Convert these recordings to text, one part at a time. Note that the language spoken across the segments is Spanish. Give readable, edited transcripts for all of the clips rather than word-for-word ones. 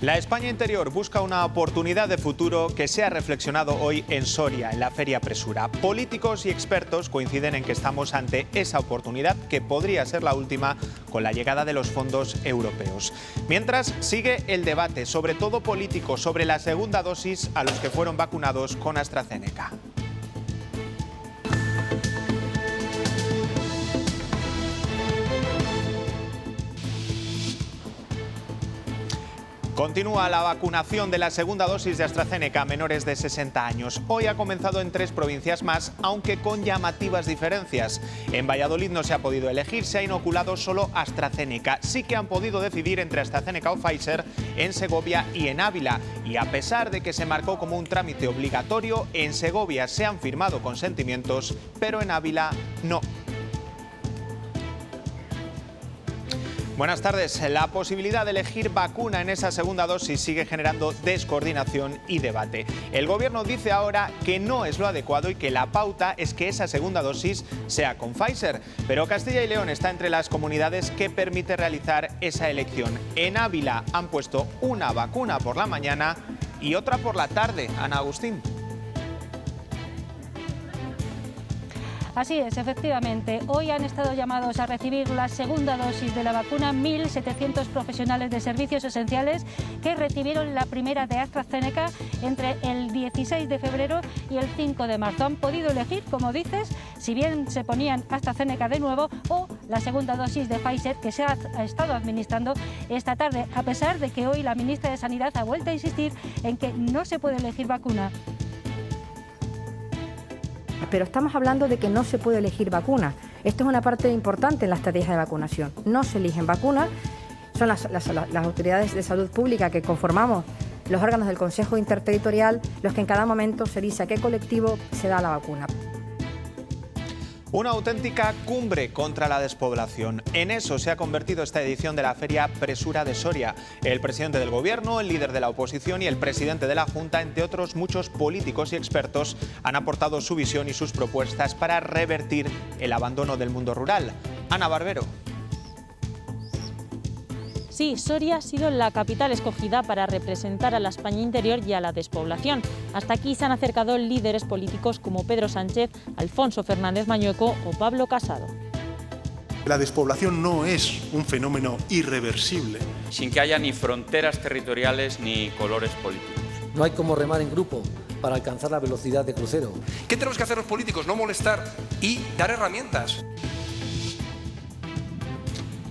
La España interior busca una oportunidad de futuro que se ha reflexionado hoy en Soria, en la Feria Presura. Políticos y expertos coinciden en que estamos ante esa oportunidad que podría ser la última con la llegada de los fondos europeos. Mientras sigue el debate, sobre todo político, sobre la segunda dosis a los que fueron vacunados con AstraZeneca. Continúa la vacunación de la segunda dosis de AstraZeneca a menores de 60 años. Hoy ha comenzado en 3 provincias más, aunque con llamativas diferencias. En Valladolid no se ha podido elegir, se ha inoculado solo AstraZeneca. Sí que han podido decidir entre AstraZeneca o Pfizer en Segovia y en Ávila. Y a pesar de que se marcó como un trámite obligatorio, en Segovia se han firmado consentimientos, pero en Ávila no. Buenas tardes. La posibilidad de elegir vacuna en esa segunda dosis sigue generando descoordinación y debate. El Gobierno dice ahora que no es lo adecuado y que la pauta es que esa segunda dosis sea con Pfizer. Pero Castilla y León está entre las comunidades que permite realizar esa elección. En Ávila han puesto una vacuna por la mañana y otra por la tarde. Ana Agustín. Así es, efectivamente. Hoy han estado llamados a recibir la segunda dosis de la vacuna 1.700 profesionales de servicios esenciales que recibieron la primera de AstraZeneca entre el 16 de febrero y el 5 de marzo. Han podido elegir, como dices, si bien se ponían AstraZeneca de nuevo o la segunda dosis de Pfizer que se ha estado administrando esta tarde, a pesar de que hoy la ministra de Sanidad ha vuelto a insistir en que no se puede elegir vacuna. Pero estamos hablando de que no se puede elegir vacuna. Esto es una parte importante en la estrategia de vacunación. No se eligen vacunas, son las autoridades de salud pública que conformamos los órganos del Consejo Interterritorial los que en cada momento se dice a qué colectivo se da la vacuna. Una auténtica cumbre contra la despoblación. En eso se ha convertido esta edición de la Feria Presura de Soria. El presidente del Gobierno, el líder de la oposición y el presidente de la Junta, entre otros muchos políticos y expertos, han aportado su visión y sus propuestas para revertir el abandono del mundo rural. Ana Barbero. Sí, Soria ha sido la capital escogida para representar a la España interior y a la despoblación. Hasta aquí se han acercado líderes políticos como Pedro Sánchez, Alfonso Fernández Mañueco o Pablo Casado. La despoblación no es un fenómeno irreversible. Sin que haya ni fronteras territoriales ni colores políticos. No hay como remar en grupo para alcanzar la velocidad de crucero. ¿Qué tenemos que hacer los políticos? No molestar y dar herramientas.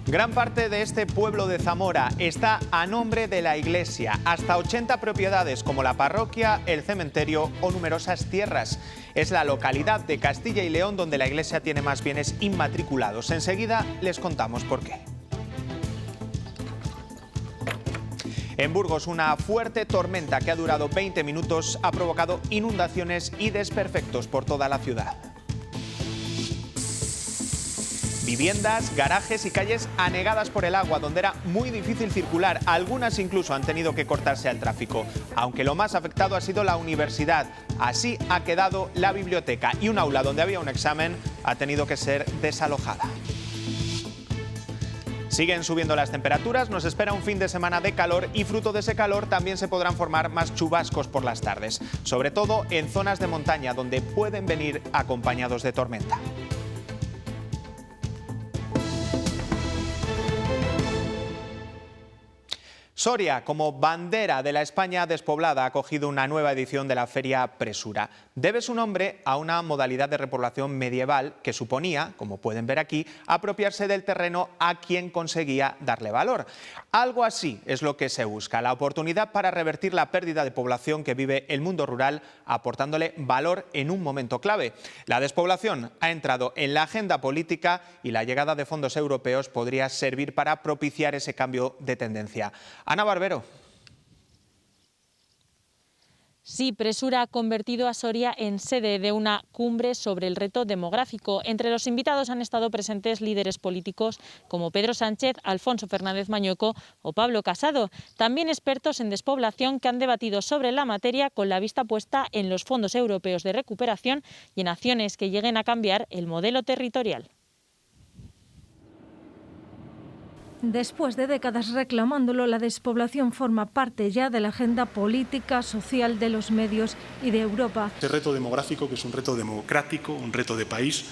Gran parte de este pueblo de Zamora está a nombre de la Iglesia. Hasta 80 propiedades como la parroquia, el cementerio o numerosas tierras. Es la localidad de Castilla y León donde la Iglesia tiene más bienes inmatriculados. Enseguida les contamos por qué. En Burgos, una fuerte tormenta que ha durado 20 minutos ha provocado inundaciones y desperfectos por toda la ciudad. Viviendas, garajes y calles anegadas por el agua, donde era muy difícil circular. Algunas incluso han tenido que cortarse al tráfico. Aunque lo más afectado ha sido la universidad. Así ha quedado la biblioteca y un aula donde había un examen ha tenido que ser desalojada. Siguen subiendo las temperaturas, nos espera un fin de semana de calor y fruto de ese calor también se podrán formar más chubascos por las tardes. Sobre todo en zonas de montaña donde pueden venir acompañados de tormenta. Soria, como bandera de la España despoblada, ha acogido una nueva edición de la Feria Presura. Debe su nombre a una modalidad de repoblación medieval que suponía, como pueden ver aquí, apropiarse del terreno a quien conseguía darle valor. Algo así es lo que se busca, la oportunidad para revertir la pérdida de población que vive el mundo rural, aportándole valor en un momento clave. La despoblación ha entrado en la agenda política y la llegada de fondos europeos podría servir para propiciar ese cambio de tendencia. Ana Barbero. Sí, Presura ha convertido a Soria en sede de una cumbre sobre el reto demográfico. Entre los invitados han estado presentes líderes políticos como Pedro Sánchez, Alfonso Fernández Mañueco o Pablo Casado. También expertos en despoblación que han debatido sobre la materia con la vista puesta en los fondos europeos de recuperación y en acciones que lleguen a cambiar el modelo territorial. Después de décadas reclamándolo, la despoblación forma parte ya de la agenda política, social de los medios y de Europa. Este reto demográfico, que es un reto democrático, un reto de país,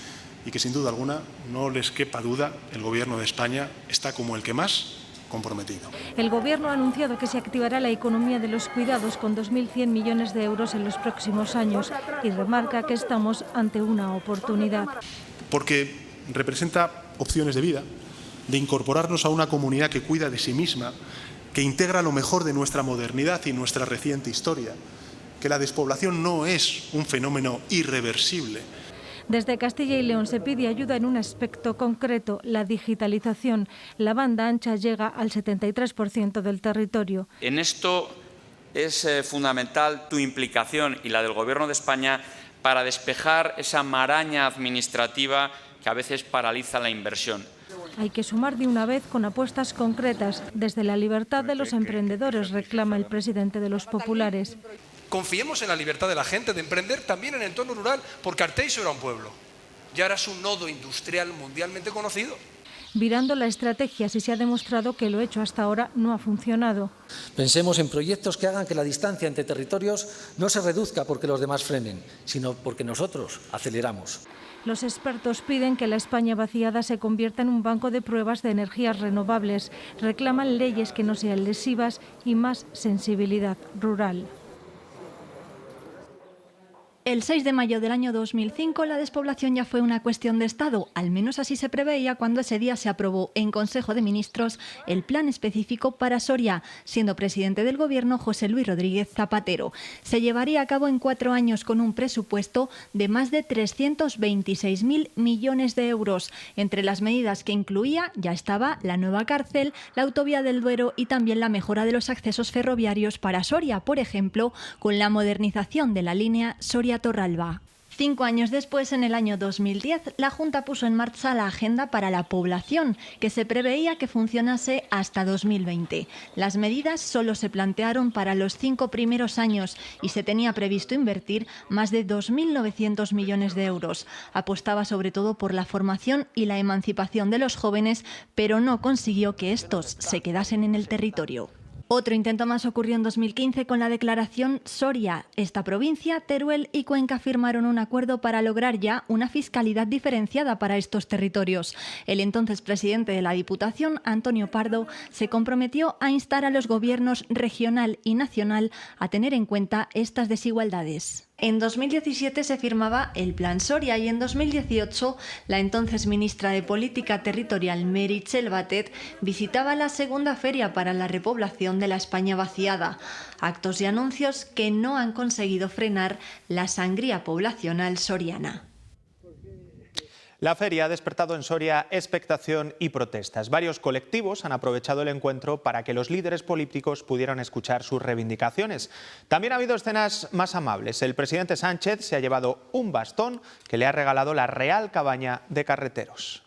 y que sin duda alguna, no les quepa duda, el Gobierno de España está como el que más comprometido. El Gobierno ha anunciado que se activará la economía de los cuidados con 2.100 millones de euros en los próximos años y remarca que estamos ante una oportunidad. Porque representa opciones de vida, de incorporarnos a una comunidad que cuida de sí misma, que integra lo mejor de nuestra modernidad y nuestra reciente historia, que la despoblación no es un fenómeno irreversible. Desde Castilla y León se pide ayuda en un aspecto concreto, la digitalización. La banda ancha llega al 73% del territorio. En esto es fundamental tu implicación y la del Gobierno de España para despejar esa maraña administrativa que a veces paraliza la inversión. Hay que sumar de una vez con apuestas concretas. Desde la libertad de los emprendedores, reclama el presidente de los populares. Confiemos en la libertad de la gente de emprender también en el entorno rural, porque Arteixo era un pueblo y ahora es un nodo industrial mundialmente conocido. Virando la estrategia, si se ha demostrado que lo hecho hasta ahora no ha funcionado. Pensemos en proyectos que hagan que la distancia entre territorios no se reduzca porque los demás frenen, sino porque nosotros aceleramos. Los expertos piden que la España vaciada se convierta en un banco de pruebas de energías renovables. Reclaman leyes que no sean lesivas y más sensibilidad rural. El 6 de mayo del año 2005 la despoblación ya fue una cuestión de Estado, al menos así se preveía cuando ese día se aprobó en Consejo de Ministros el plan específico para Soria, siendo presidente del Gobierno José Luis Rodríguez Zapatero. Se llevaría a cabo en 4 años con un presupuesto de más de 326.000 millones de euros. Entre las medidas que incluía ya estaba la nueva cárcel, la autovía del Duero y también la mejora de los accesos ferroviarios para Soria, por ejemplo, con la modernización de la línea Soria-Torralba. 5 años después, en el año 2010, la Junta puso en marcha la Agenda para la Población, que se preveía que funcionase hasta 2020. Las medidas solo se plantearon para los 5 primeros años y se tenía previsto invertir más de 2.900 millones de euros. Apostaba sobre todo por la formación y la emancipación de los jóvenes, pero no consiguió que estos se quedasen en el territorio. Otro intento más ocurrió en 2015 con la declaración Soria. Esta provincia, Teruel y Cuenca firmaron un acuerdo para lograr ya una fiscalidad diferenciada para estos territorios. El entonces presidente de la Diputación, Antonio Pardo, se comprometió a instar a los gobiernos regional y nacional a tener en cuenta estas desigualdades. En 2017 se firmaba el Plan Soria y en 2018 la entonces ministra de Política Territorial, Meritxell Batet, visitaba la segunda feria para la repoblación de la España vaciada. Actos y anuncios que no han conseguido frenar la sangría poblacional soriana. La feria ha despertado en Soria expectación y protestas. Varios colectivos han aprovechado el encuentro para que los líderes políticos pudieran escuchar sus reivindicaciones. También ha habido escenas más amables. El presidente Sánchez se ha llevado un bastón que le ha regalado la Real Cabaña de Carreteros.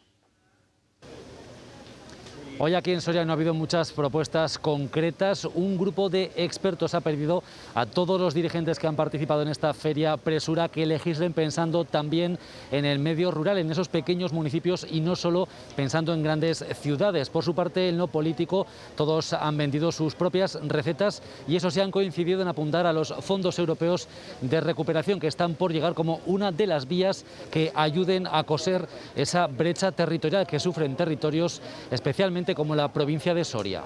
Hoy aquí en Soria no ha habido muchas propuestas concretas. Un grupo de expertos ha pedido a todos los dirigentes que han participado en esta feria Presura que legislen pensando también en el medio rural, en esos pequeños municipios y no solo pensando en grandes ciudades. Por su parte, el no político, todos han vendido sus propias recetas y eso sí han coincidido en apuntar a los fondos europeos de recuperación que están por llegar como una de las vías que ayuden a coser esa brecha territorial que sufren territorios especialmente como la provincia de Soria.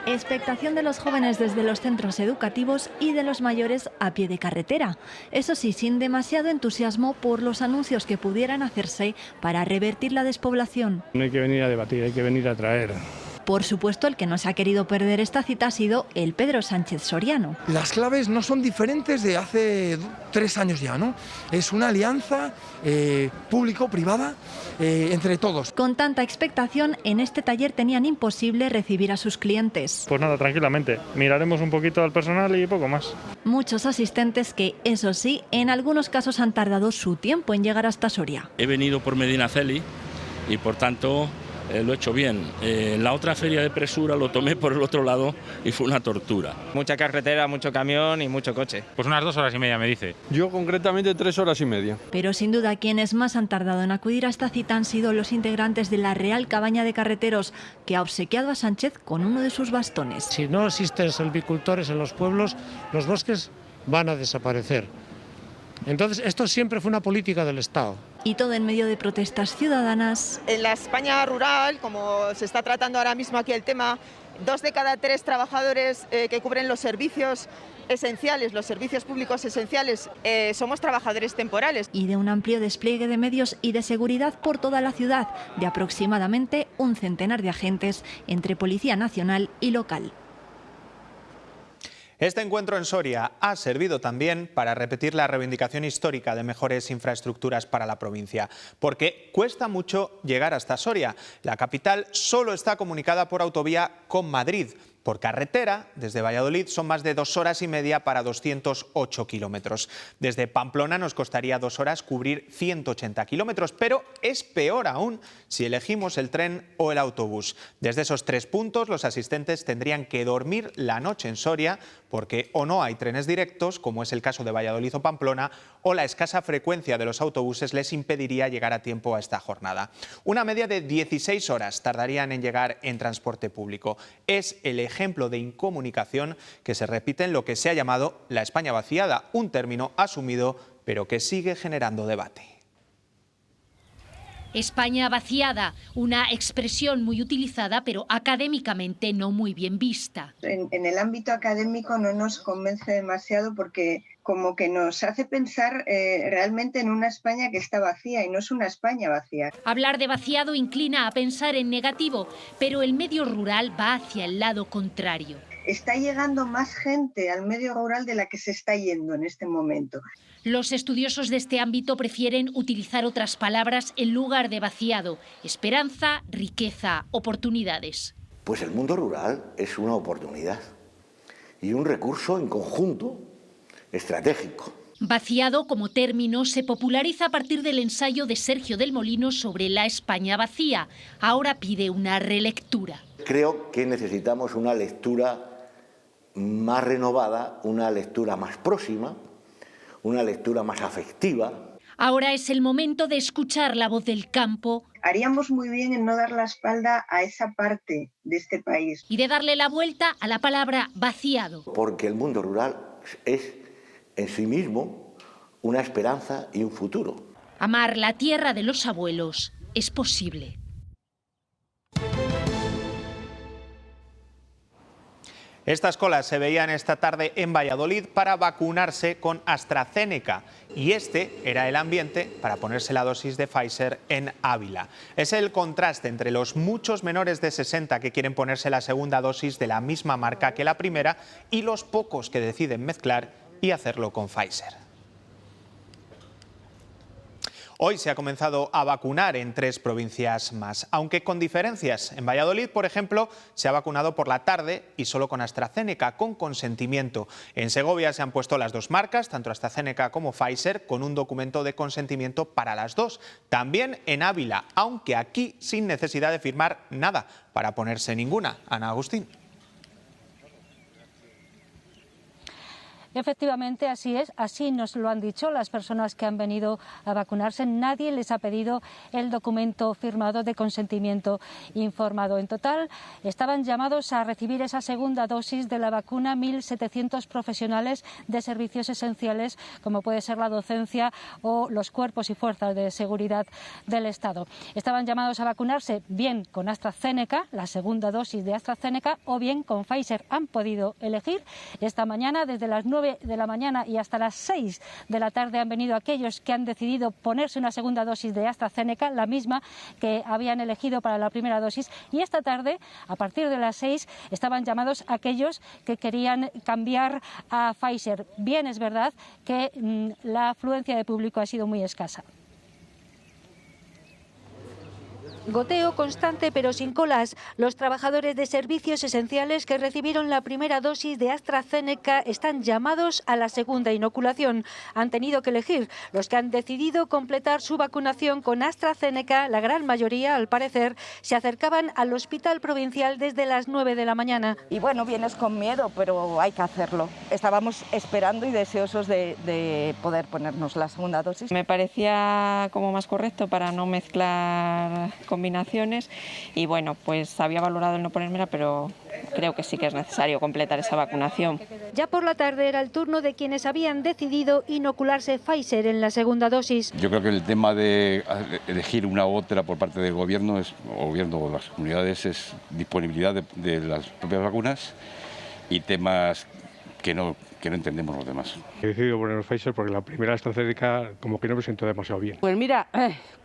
Expectación de los jóvenes desde los centros educativos y de los mayores a pie de carretera. Eso sí, sin demasiado entusiasmo por los anuncios que pudieran hacerse para revertir la despoblación. No hay que venir a debatir, hay que venir a traer. Por supuesto, el que no se ha querido perder esta cita ha sido el Pedro Sánchez soriano. Las claves no son diferentes de hace 3 años ya, ¿no? Es una alianza público-privada entre todos. Con tanta expectación, en este taller tenían imposible recibir a sus clientes. Pues nada, tranquilamente, miraremos un poquito al personal y poco más. Muchos asistentes que, eso sí, en algunos casos han tardado su tiempo en llegar hasta Soria. He venido por Medinaceli y por tanto lo he hecho bien. La otra feria de Presura lo tomé por el otro lado y fue una tortura. Mucha carretera, mucho camión y mucho coche. Pues unas 2 horas y media me dice. Yo concretamente 3 horas y media. Pero sin duda quienes más han tardado en acudir a esta cita han sido los integrantes de la Real Cabaña de Carreteros, que ha obsequiado a Sánchez con uno de sus bastones. Si no existen silvicultores en los pueblos, los bosques van a desaparecer. Entonces, esto siempre fue una política del Estado. Y todo en medio de protestas ciudadanas. En la España rural, como se está tratando ahora mismo aquí el tema, 2 de cada 3 trabajadores que cubren los servicios esenciales, los servicios públicos esenciales, somos trabajadores temporales. Y de un amplio despliegue de medios y de seguridad por toda la ciudad, de aproximadamente un centenar de agentes entre Policía Nacional y local. Este encuentro en Soria ha servido también para repetir la reivindicación histórica de mejores infraestructuras para la provincia, porque cuesta mucho llegar hasta Soria. La capital solo está comunicada por autovía con Madrid. Por carretera, desde Valladolid, son más de 2 horas y media para 208 kilómetros. Desde Pamplona nos costaría 2 horas cubrir 180 kilómetros, pero es peor aún si elegimos el tren o el autobús. Desde esos 3 puntos, los asistentes tendrían que dormir la noche en Soria, porque o no hay trenes directos, como es el caso de Valladolid o Pamplona, o la escasa frecuencia de los autobuses les impediría llegar a tiempo a esta jornada. Una media de 16 horas tardarían en llegar en transporte público. Es el ejemplo de incomunicación que se repite en lo que se ha llamado la España vaciada, un término asumido pero que sigue generando debate. España vaciada, una expresión muy utilizada pero académicamente no muy bien vista. En el ámbito académico no nos convence demasiado porque como que nos hace pensar realmente en una España que está vacía y no es una España vacía. Hablar de vaciado inclina a pensar en negativo, pero el medio rural va hacia el lado contrario. Está llegando más gente al medio rural de la que se está yendo en este momento. Los estudiosos de este ámbito prefieren utilizar otras palabras en lugar de vaciado: esperanza, riqueza, oportunidades. Pues el mundo rural es una oportunidad y un recurso en conjunto estratégico. Vaciado como término se populariza a partir del ensayo de Sergio del Molino sobre la España vacía. Ahora pide una relectura. Creo que necesitamos una lectura más renovada, una lectura más próxima, una lectura más afectiva. Ahora es el momento de escuchar la voz del campo. Haríamos muy bien en no dar la espalda a esa parte de este país. Y de darle la vuelta a la palabra vaciado. Porque el mundo rural es en sí mismo una esperanza y un futuro. Amar la tierra de los abuelos es posible. Estas colas se veían esta tarde en Valladolid para vacunarse con AstraZeneca y este era el ambiente para ponerse la dosis de Pfizer en Ávila. Es el contraste entre los muchos menores de 60 que quieren ponerse la segunda dosis de la misma marca que la primera y los pocos que deciden mezclar y hacerlo con Pfizer. Hoy se ha comenzado a vacunar en 3 provincias más, aunque con diferencias. En Valladolid, por ejemplo, se ha vacunado por la tarde y solo con AstraZeneca, con consentimiento. En Segovia se han puesto las 2 marcas, tanto AstraZeneca como Pfizer, con un documento de consentimiento para las 2. También en Ávila, aunque aquí sin necesidad de firmar nada para ponerse ninguna. Ana Agustín. Efectivamente, así es, así nos lo han dicho las personas que han venido a vacunarse. Nadie les ha pedido el documento firmado de consentimiento informado. En total, estaban llamados a recibir esa segunda dosis de la vacuna 1.700 profesionales de servicios esenciales, como puede ser la docencia o los cuerpos y fuerzas de seguridad del Estado. Estaban llamados a vacunarse bien con AstraZeneca, la segunda dosis de AstraZeneca, o bien con Pfizer. Han podido elegir. Esta mañana, desde las 9 de la mañana y hasta las 6 de la tarde han venido aquellos que han decidido ponerse una segunda dosis de AstraZeneca, la misma que habían elegido para la primera dosis, y esta tarde, a partir de las 6, estaban llamados aquellos que querían cambiar a Pfizer. Bien, es verdad que la afluencia de público ha sido muy escasa. Goteo constante pero sin colas. Los trabajadores de servicios esenciales que recibieron la primera dosis de AstraZeneca están llamados a la segunda inoculación. Han tenido que elegir. Los que han decidido completar su vacunación con AstraZeneca, la gran mayoría, al parecer, se acercaban al hospital provincial desde las 9 de la mañana. Y bueno, vienes con miedo, pero hay que hacerlo. Estábamos esperando y deseosos de poder ponernos la segunda dosis. Me parecía como más correcto para no mezclar combinaciones y bueno, pues había valorado el no ponérmela, pero creo que sí que es necesario completar esa vacunación. Ya por la tarde era el turno de quienes habían decidido inocularse Pfizer en la segunda dosis. Yo creo que el tema de elegir una u otra por parte del gobierno, o las comunidades, es disponibilidad de las propias vacunas y temas que no entendemos los demás. He decidido poner Pfizer porque la primera AstraZeneca como que no me siento demasiado bien. Pues mira,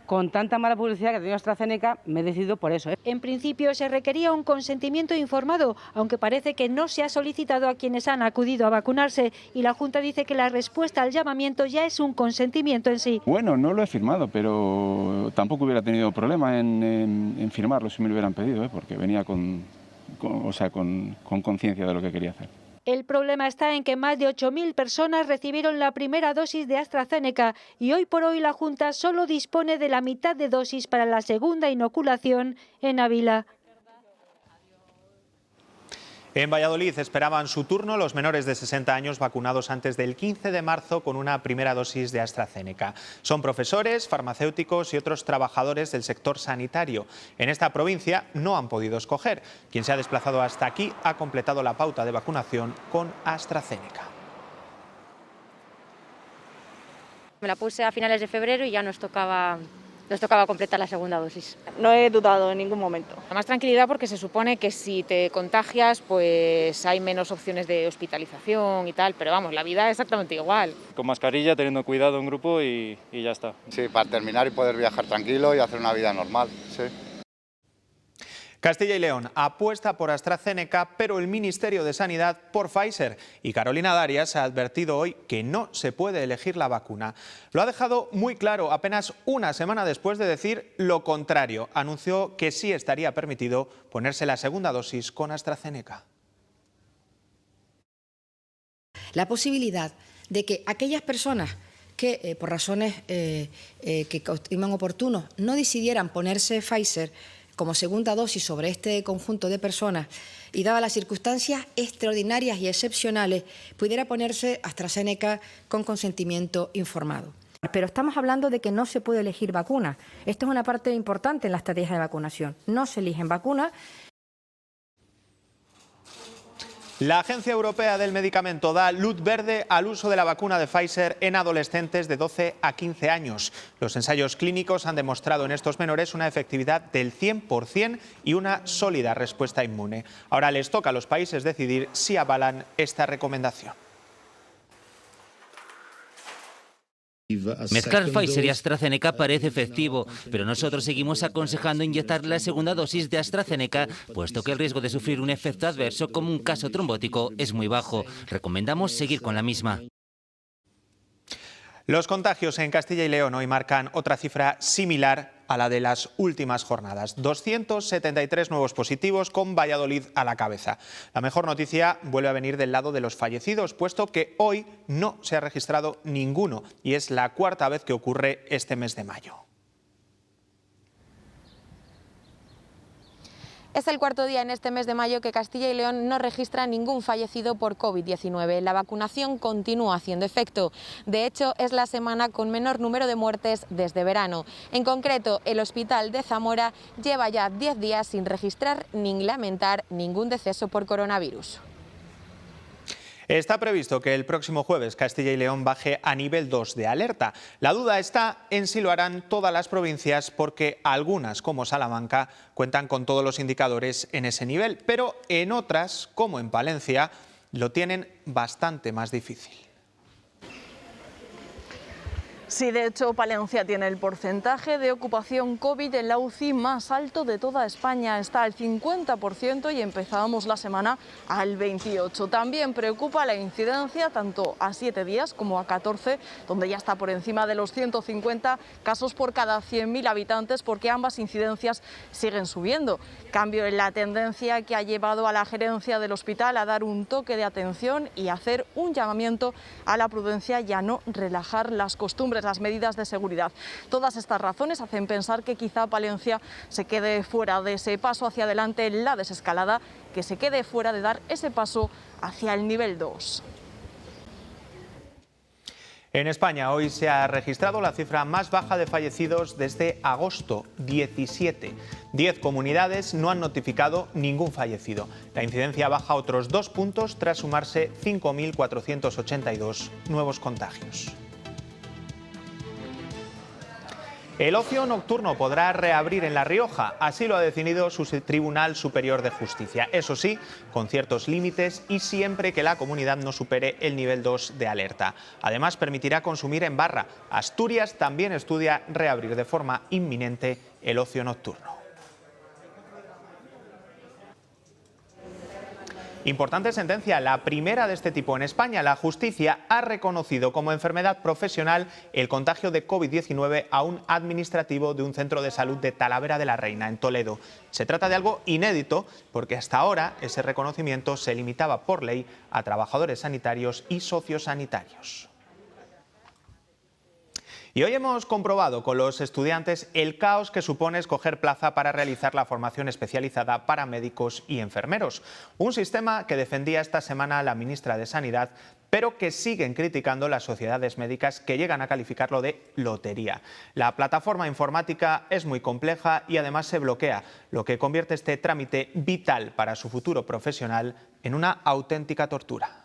con tanta mala publicidad que ha tenido AstraZeneca, me he decidido por eso. En principio se requería un consentimiento informado, aunque parece que no se ha solicitado a quienes han acudido a vacunarse, y la Junta dice que la respuesta al llamamiento ya es un consentimiento en sí. Bueno, no lo he firmado, pero tampoco hubiera tenido problema en firmarlo si me lo hubieran pedido, porque venía con conciencia de lo que quería hacer. El problema está en que más de 8.000 personas recibieron la primera dosis de AstraZeneca y hoy por hoy la Junta solo dispone de la mitad de dosis para la segunda inoculación en Ávila. En Valladolid esperaban su turno los menores de 60 años vacunados antes del 15 de marzo con una primera dosis de AstraZeneca. Son profesores, farmacéuticos y otros trabajadores del sector sanitario. En esta provincia no han podido escoger. Quien se ha desplazado hasta aquí ha completado la pauta de vacunación con AstraZeneca. Me la puse a finales de febrero y ya nos tocaba completar la segunda dosis. No he dudado en ningún momento. Más tranquilidad porque se supone que si te contagias pues hay menos opciones de hospitalización y tal, pero vamos, la vida es exactamente igual. Con mascarilla, teniendo cuidado en grupo y ya está. Sí, para terminar y poder viajar tranquilo y hacer una vida normal, sí. Castilla y León apuesta por AstraZeneca, pero el Ministerio de Sanidad por Pfizer. Y Carolina Darias ha advertido hoy que no se puede elegir la vacuna. Lo ha dejado muy claro apenas una semana después de decir lo contrario. Anunció que sí estaría permitido ponerse la segunda dosis con AstraZeneca. La posibilidad de que aquellas personas que por razones que estiman oportunos no decidieran ponerse Pfizer como segunda dosis sobre este conjunto de personas y dadas las circunstancias extraordinarias y excepcionales, pudiera ponerse AstraZeneca con consentimiento informado. Pero estamos hablando de que no se puede elegir vacuna. Esto es una parte importante en la estrategia de vacunación. No se eligen vacunas. La Agencia Europea del Medicamento da luz verde al uso de la vacuna de Pfizer en adolescentes de 12 a 15 años. Los ensayos clínicos han demostrado en estos menores una efectividad del 100% y una sólida respuesta inmune. Ahora les toca a los países decidir si avalan esta recomendación. Mezclar Pfizer y AstraZeneca parece efectivo, pero nosotros seguimos aconsejando inyectar la segunda dosis de AstraZeneca, puesto que el riesgo de sufrir un efecto adverso como un caso trombótico es muy bajo. Recomendamos seguir con la misma. Los contagios en Castilla y León hoy marcan otra cifra similar a la de las últimas jornadas. 273 nuevos positivos con Valladolid a la cabeza. La mejor noticia vuelve a venir del lado de los fallecidos, puesto que hoy no se ha registrado ninguno y es la cuarta vez que ocurre este mes de mayo. Es el cuarto día en este mes de mayo que Castilla y León no registra ningún fallecido por COVID-19. La vacunación continúa haciendo efecto. De hecho, es la semana con menor número de muertes desde verano. En concreto, el Hospital de Zamora lleva ya 10 días sin registrar ni lamentar ningún deceso por coronavirus. Está previsto que el próximo jueves Castilla y León baje a nivel 2 de alerta. La duda está en si lo harán todas las provincias porque algunas, como Salamanca, cuentan con todos los indicadores en ese nivel, pero en otras, como en Palencia, lo tienen bastante más difícil. Sí, de hecho, Palencia tiene el porcentaje de ocupación COVID en la UCI más alto de toda España. Está al 50% y empezábamos la semana al 28%. También preocupa la incidencia tanto a 7 días como a 14, donde ya está por encima de los 150 casos por cada 100.000 habitantes, porque ambas incidencias siguen subiendo. Cambio en la tendencia que ha llevado a la gerencia del hospital a dar un toque de atención y hacer un llamamiento a la prudencia y a no relajar las costumbres, las medidas de seguridad. Todas estas razones hacen pensar que quizá Palencia se quede fuera de ese paso hacia adelante en la desescalada, que se quede fuera de dar ese paso hacia el nivel 2. En España hoy se ha registrado la cifra más baja de fallecidos desde agosto, 17. 10 comunidades no han notificado ningún fallecido. La incidencia baja otros 2 puntos tras sumarse 5.482 nuevos contagios. El ocio nocturno podrá reabrir en La Rioja, así lo ha definido su Tribunal Superior de Justicia. Eso sí, con ciertos límites y siempre que la comunidad no supere el nivel 2 de alerta. Además, permitirá consumir en barra. Asturias también estudia reabrir de forma inminente el ocio nocturno. Importante sentencia, la primera de este tipo en España. La justicia ha reconocido como enfermedad profesional el contagio de COVID-19 a un administrativo de un centro de salud de Talavera de la Reina, en Toledo. Se trata de algo inédito porque hasta ahora ese reconocimiento se limitaba por ley a trabajadores sanitarios y sociosanitarios. Y hoy hemos comprobado con los estudiantes el caos que supone escoger plaza para realizar la formación especializada para médicos y enfermeros. Un sistema que defendía esta semana la ministra de Sanidad, pero que siguen criticando las sociedades médicas que llegan a calificarlo de lotería. La plataforma informática es muy compleja y además se bloquea, lo que convierte este trámite vital para su futuro profesional en una auténtica tortura.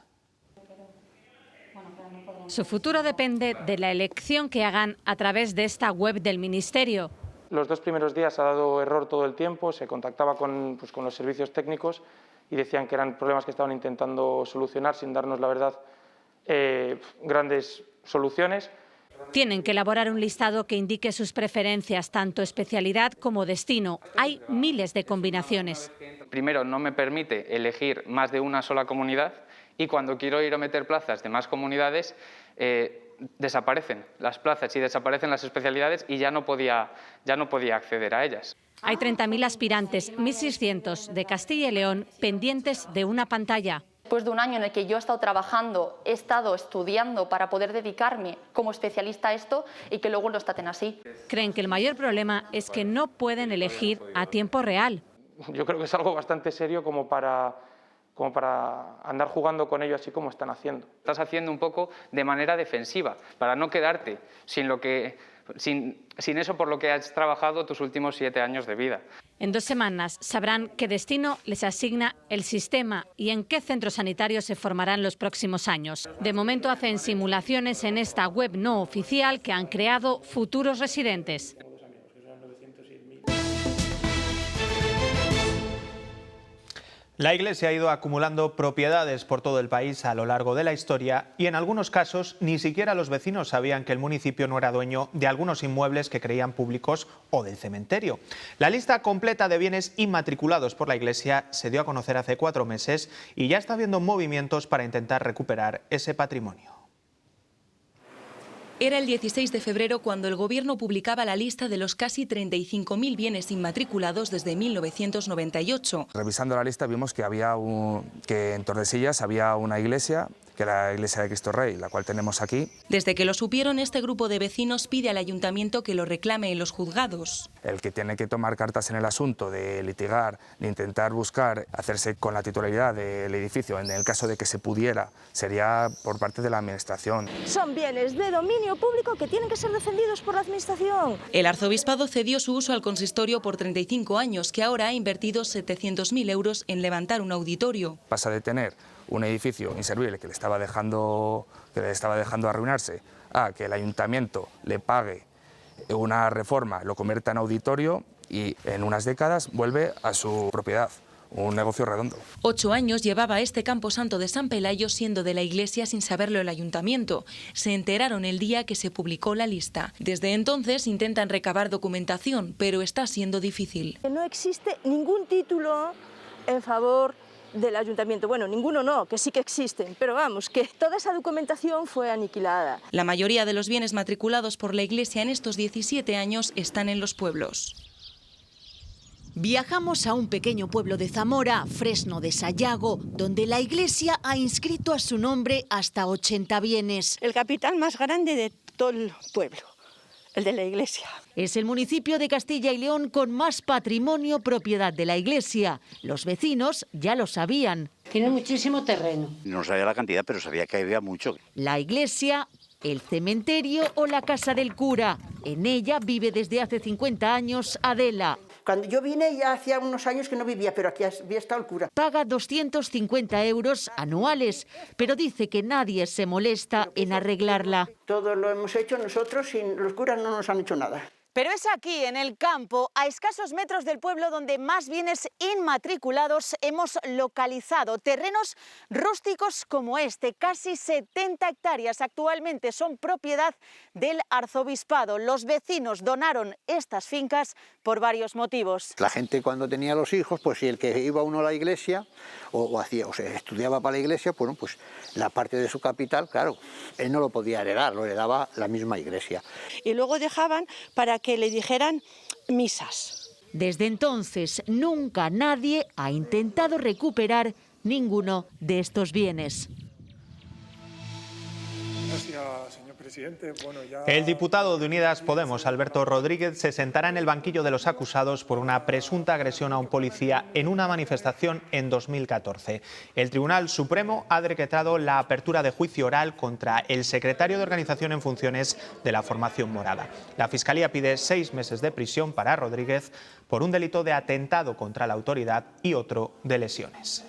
Su futuro depende de la elección que hagan a través de esta web del Ministerio. Los 2 primeros días ha dado error todo el tiempo, se contactaba con los servicios técnicos y decían que eran problemas que estaban intentando solucionar sin darnos, la verdad, grandes soluciones. Tienen que elaborar un listado que indique sus preferencias, tanto especialidad como destino. Hay miles de combinaciones. Primero, no me permite elegir más de una sola comunidad y cuando quiero ir a meter plazas de más comunidades, desaparecen las plazas y desaparecen las especialidades y ya no podía acceder a ellas. Hay 30.000 aspirantes, 1.600 de Castilla y León, pendientes de una pantalla. Después de un año en el que yo he estado trabajando, he estado estudiando para poder dedicarme como especialista a esto y que luego lo estaten así. Creen que el mayor problema es que no pueden elegir a tiempo real. Yo creo que es algo bastante serio como para andar jugando con ello así como están haciendo. Estás haciendo un poco de manera defensiva, para no quedarte sin eso por lo que has trabajado tus últimos 7 años de vida. En 2 semanas sabrán qué destino les asigna el sistema y en qué centros sanitarios se formarán los próximos años. De momento hacen simulaciones en esta web no oficial que han creado futuros residentes. La Iglesia ha ido acumulando propiedades por todo el país a lo largo de la historia y en algunos casos ni siquiera los vecinos sabían que el municipio no era dueño de algunos inmuebles que creían públicos o del cementerio. La lista completa de bienes inmatriculados por la Iglesia se dio a conocer hace 4 meses y ya está habiendo movimientos para intentar recuperar ese patrimonio. Era el 16 de febrero cuando el Gobierno publicaba la lista de los casi 35.000 bienes inmatriculados desde 1998. Revisando la lista vimos que que en Tordesillas había una iglesia, que era la Iglesia de Cristo Rey, la cual tenemos aquí. Desde que lo supieron, este grupo de vecinos pide al ayuntamiento que lo reclame en los juzgados. El que tiene que tomar cartas en el asunto de litigar, de intentar buscar hacerse con la titularidad del edificio, en el caso de que se pudiera, sería por parte de la Administración. Son bienes de dominio público que tienen que ser defendidos por la Administración. El arzobispado cedió su uso al consistorio por 35 años, que ahora ha invertido 700.000 euros en levantar un auditorio. Pasa de tener un edificio inservible que le estaba dejando arruinarse a que el ayuntamiento le pague una reforma, lo convierta en auditorio y en unas décadas vuelve a su propiedad. un negocio redondo. 8 años llevaba este camposanto de San Pelayo siendo de la Iglesia sin saberlo el ayuntamiento. Se enteraron el día que se publicó la lista. Desde entonces intentan recabar documentación, pero está siendo difícil. No existe ningún título en favor del ayuntamiento. Bueno, ninguno no, que sí que existen, pero vamos, que toda esa documentación fue aniquilada. La mayoría de los bienes matriculados por la Iglesia en estos 17 años están en los pueblos. Viajamos a un pequeño pueblo de Zamora, Fresno de Sayago, donde la Iglesia ha inscrito a su nombre hasta 80 bienes. El capital más grande de todo el pueblo, el de la Iglesia. Es el municipio de Castilla y León con más patrimonio propiedad de la Iglesia. Los vecinos ya lo sabían. Tiene muchísimo terreno. No sabía la cantidad, pero sabía que había mucho. La iglesia, el cementerio o la casa del cura. En ella vive desde hace 50 años Adela. Cuando yo vine ya hacía unos años que no vivía, pero aquí había estado el cura. Paga 250 euros anuales, pero dice que nadie se molesta en arreglarla. Todo lo hemos hecho nosotros y los curas no nos han hecho nada. Pero es aquí, en el campo, a escasos metros del pueblo, donde más bienes inmatriculados hemos localizado. Terrenos rústicos como este, casi 70 hectáreas actualmente son propiedad del arzobispado. Los vecinos donaron estas fincas por varios motivos. La gente cuando tenía los hijos, pues si el que iba uno a la iglesia o estudiaba para la iglesia, bueno, pues la parte de su capital, claro, él no lo podía heredar, lo heredaba la misma iglesia. Y luego dejaban para que le dijeran misas. Desde entonces, nunca nadie ha intentado recuperar ninguno de estos bienes. Gracias, señor presidente. El diputado de Unidas Podemos, Alberto Rodríguez, se sentará en el banquillo de los acusados por una presunta agresión a un policía en una manifestación en 2014. El Tribunal Supremo ha decretado la apertura de juicio oral contra el secretario de Organización en funciones de la formación morada. La Fiscalía pide 6 meses de prisión para Rodríguez por un delito de atentado contra la autoridad y otro de lesiones.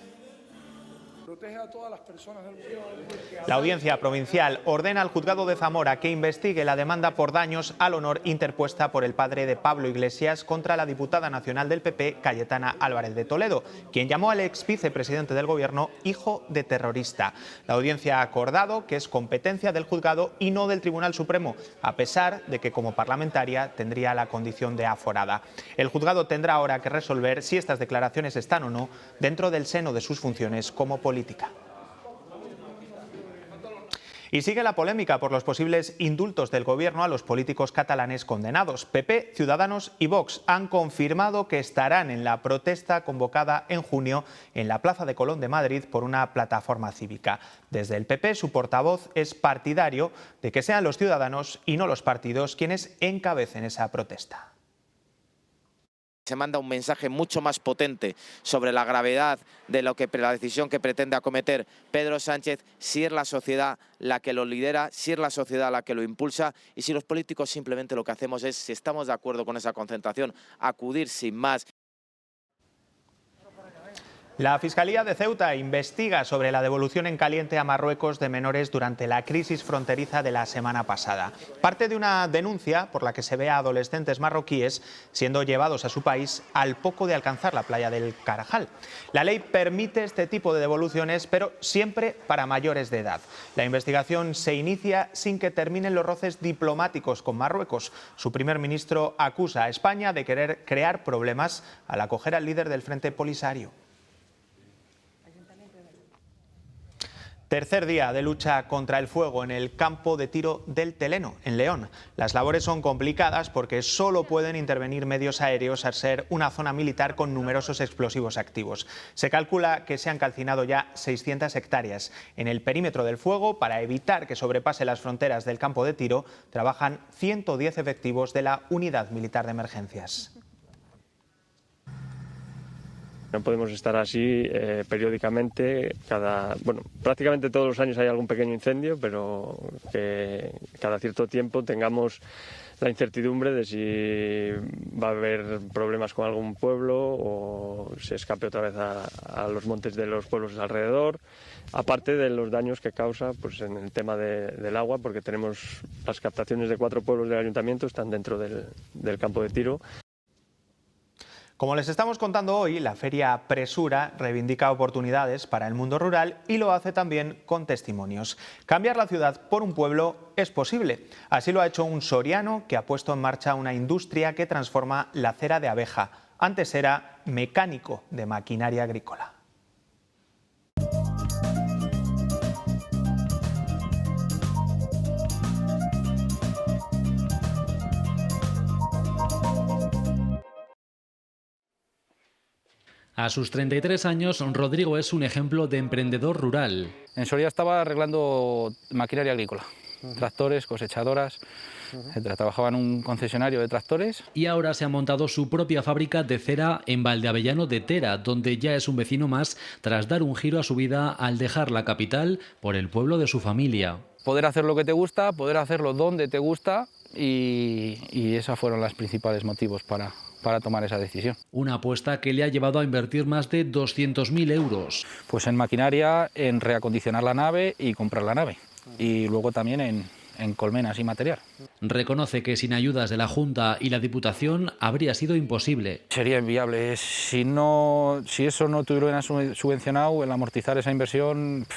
La Audiencia Provincial ordena al Juzgado de Zamora que investigue la demanda por daños al honor interpuesta por el padre de Pablo Iglesias contra la diputada nacional del PP, Cayetana Álvarez de Toledo, quien llamó al ex vicepresidente del Gobierno hijo de terrorista. La Audiencia ha acordado que es competencia del Juzgado y no del Tribunal Supremo, a pesar de que como parlamentaria tendría la condición de aforada. El Juzgado tendrá ahora que resolver si estas declaraciones están o no dentro del seno de sus funciones como política. Y sigue la polémica por los posibles indultos del Gobierno a los políticos catalanes condenados. PP, Ciudadanos y Vox han confirmado que estarán en la protesta convocada en junio en la Plaza de Colón de Madrid por una plataforma cívica. Desde el PP, su portavoz es partidario de que sean los ciudadanos y no los partidos quienes encabecen esa protesta. Se manda un mensaje mucho más potente sobre la gravedad de la decisión que pretende acometer Pedro Sánchez, si es la sociedad la que lo lidera, si es la sociedad la que lo impulsa y si los políticos simplemente lo que hacemos es, si estamos de acuerdo con esa concentración, acudir sin más. La Fiscalía de Ceuta investiga sobre la devolución en caliente a Marruecos de menores durante la crisis fronteriza de la semana pasada. Parte de una denuncia por la que se ve a adolescentes marroquíes siendo llevados a su país al poco de alcanzar la playa del Carajal. La ley permite este tipo de devoluciones, pero siempre para mayores de edad. La investigación se inicia sin que terminen los roces diplomáticos con Marruecos. Su primer ministro acusa a España de querer crear problemas al acoger al líder del Frente Polisario. Tercer día de lucha contra el fuego en el campo de tiro del Teleno, en León. Las labores son complicadas porque solo pueden intervenir medios aéreos al ser una zona militar con numerosos explosivos activos. Se calcula que se han calcinado ya 600 hectáreas. En el perímetro del fuego, para evitar que sobrepase las fronteras del campo de tiro, trabajan 110 efectivos de la Unidad Militar de Emergencias. No podemos estar así periódicamente, prácticamente todos los años hay algún pequeño incendio, pero que cada cierto tiempo tengamos la incertidumbre de si va a haber problemas con algún pueblo o se escape otra vez a los montes de los pueblos alrededor, aparte de los daños que causa pues, en el tema del agua, porque tenemos las captaciones de 4 pueblos del ayuntamiento, están dentro del campo de tiro. Como les estamos contando hoy, la Feria Presura reivindica oportunidades para el mundo rural y lo hace también con testimonios. Cambiar la ciudad por un pueblo es posible. Así lo ha hecho un soriano que ha puesto en marcha una industria que transforma la cera de abeja. Antes era mecánico de maquinaria agrícola. A sus 33 años, Rodrigo es un ejemplo de emprendedor rural. En Soria estaba arreglando maquinaria agrícola, tractores, cosechadoras, etc. Trabajaba en un concesionario de tractores. Y ahora se ha montado su propia fábrica de cera en Valdeavellano de Tera, donde ya es un vecino más tras dar un giro a su vida al dejar la capital por el pueblo de su familia. Poder hacer lo que te gusta, poder hacerlo donde te gusta y esos fueron los principales motivos para tomar esa decisión. Una apuesta que le ha llevado a invertir más de 200.000 euros. Pues en maquinaria, en reacondicionar la nave y comprar la nave. Y luego también en colmenas y material. Reconoce que sin ayudas de la Junta y la Diputación habría sido imposible. Sería inviable. Si eso no te hubieran subvencionado, el amortizar esa inversión,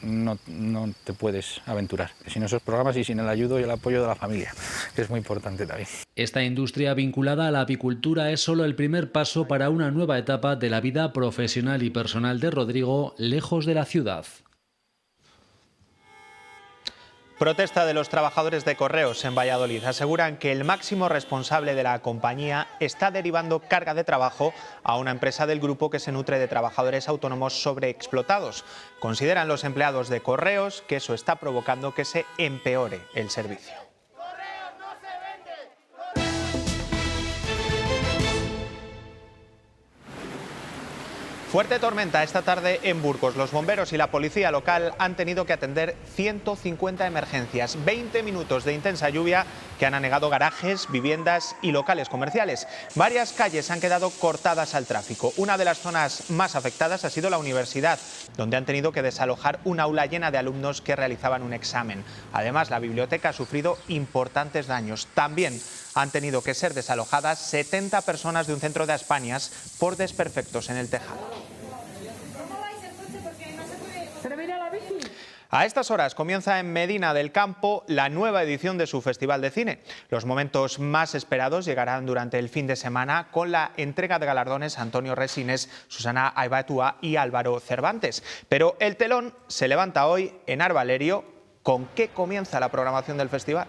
no te puedes aventurar. Sin esos programas y sin el ayudo y el apoyo de la familia, que es muy importante también. Esta industria vinculada a la apicultura es solo el primer paso para una nueva etapa de la vida profesional y personal de Rodrigo, lejos de la ciudad. Protesta de los trabajadores de Correos en Valladolid. Aseguran que el máximo responsable de la compañía está derivando carga de trabajo a una empresa del grupo que se nutre de trabajadores autónomos sobreexplotados. Consideran los empleados de Correos que eso está provocando que se empeore el servicio. Fuerte tormenta esta tarde en Burgos. Los bomberos y la policía local han tenido que atender 150 emergencias. 20 minutos de intensa lluvia que han anegado garajes, viviendas y locales comerciales. Varias calles han quedado cortadas al tráfico. Una de las zonas más afectadas ha sido la universidad, donde han tenido que desalojar un aula llena de alumnos que realizaban un examen. Además, la biblioteca ha sufrido importantes daños. También han tenido que ser desalojadas 70 personas de un centro de Aspañas por desperfectos en el tejado. A estas horas comienza en Medina del Campo la nueva edición de su Festival de Cine. Los momentos más esperados llegarán durante el fin de semana con la entrega de galardones a Antonio Resines, Susana Aibatua y Álvaro Cervantes. Pero el telón se levanta hoy en Arbalerio. ¿Con qué comienza la programación del festival?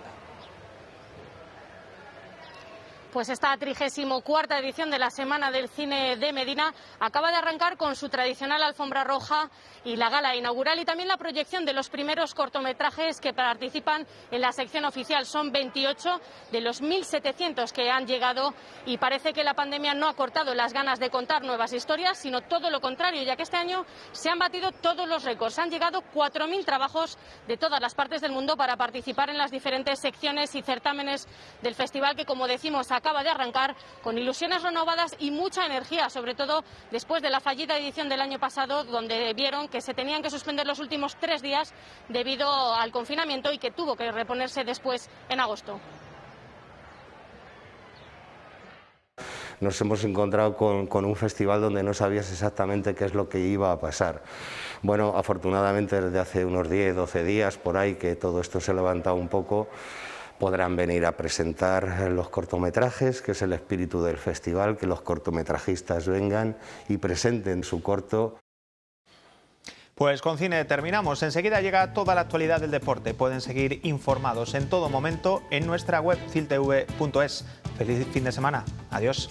Pues esta 34ª edición de la Semana del Cine de Medina acaba de arrancar con su tradicional alfombra roja y la gala inaugural y también la proyección de los primeros cortometrajes que participan en la sección oficial. Son 28 de los 1.700 que han llegado y parece que la pandemia no ha cortado las ganas de contar nuevas historias, sino todo lo contrario, ya que este año se han batido todos los récords. Han llegado 4.000 trabajos de todas las partes del mundo para participar en las diferentes secciones y certámenes del festival que, como decimos, acaba de arrancar con ilusiones renovadas y mucha energía, sobre todo después de la fallida edición del año pasado, donde vieron que se tenían que suspender los últimos 3 días debido al confinamiento y que tuvo que reponerse después en agosto. Nos hemos encontrado con un festival donde no sabías exactamente qué es lo que iba a pasar. Bueno, afortunadamente desde hace unos 10, 12 días por ahí que todo esto se ha levantado un poco, podrán venir a presentar los cortometrajes, que es el espíritu del festival, que los cortometrajistas vengan y presenten su corto. Pues con cine terminamos. Enseguida llega toda la actualidad del deporte. Pueden seguir informados en todo momento en nuestra web ciltv.es. Feliz fin de semana. Adiós.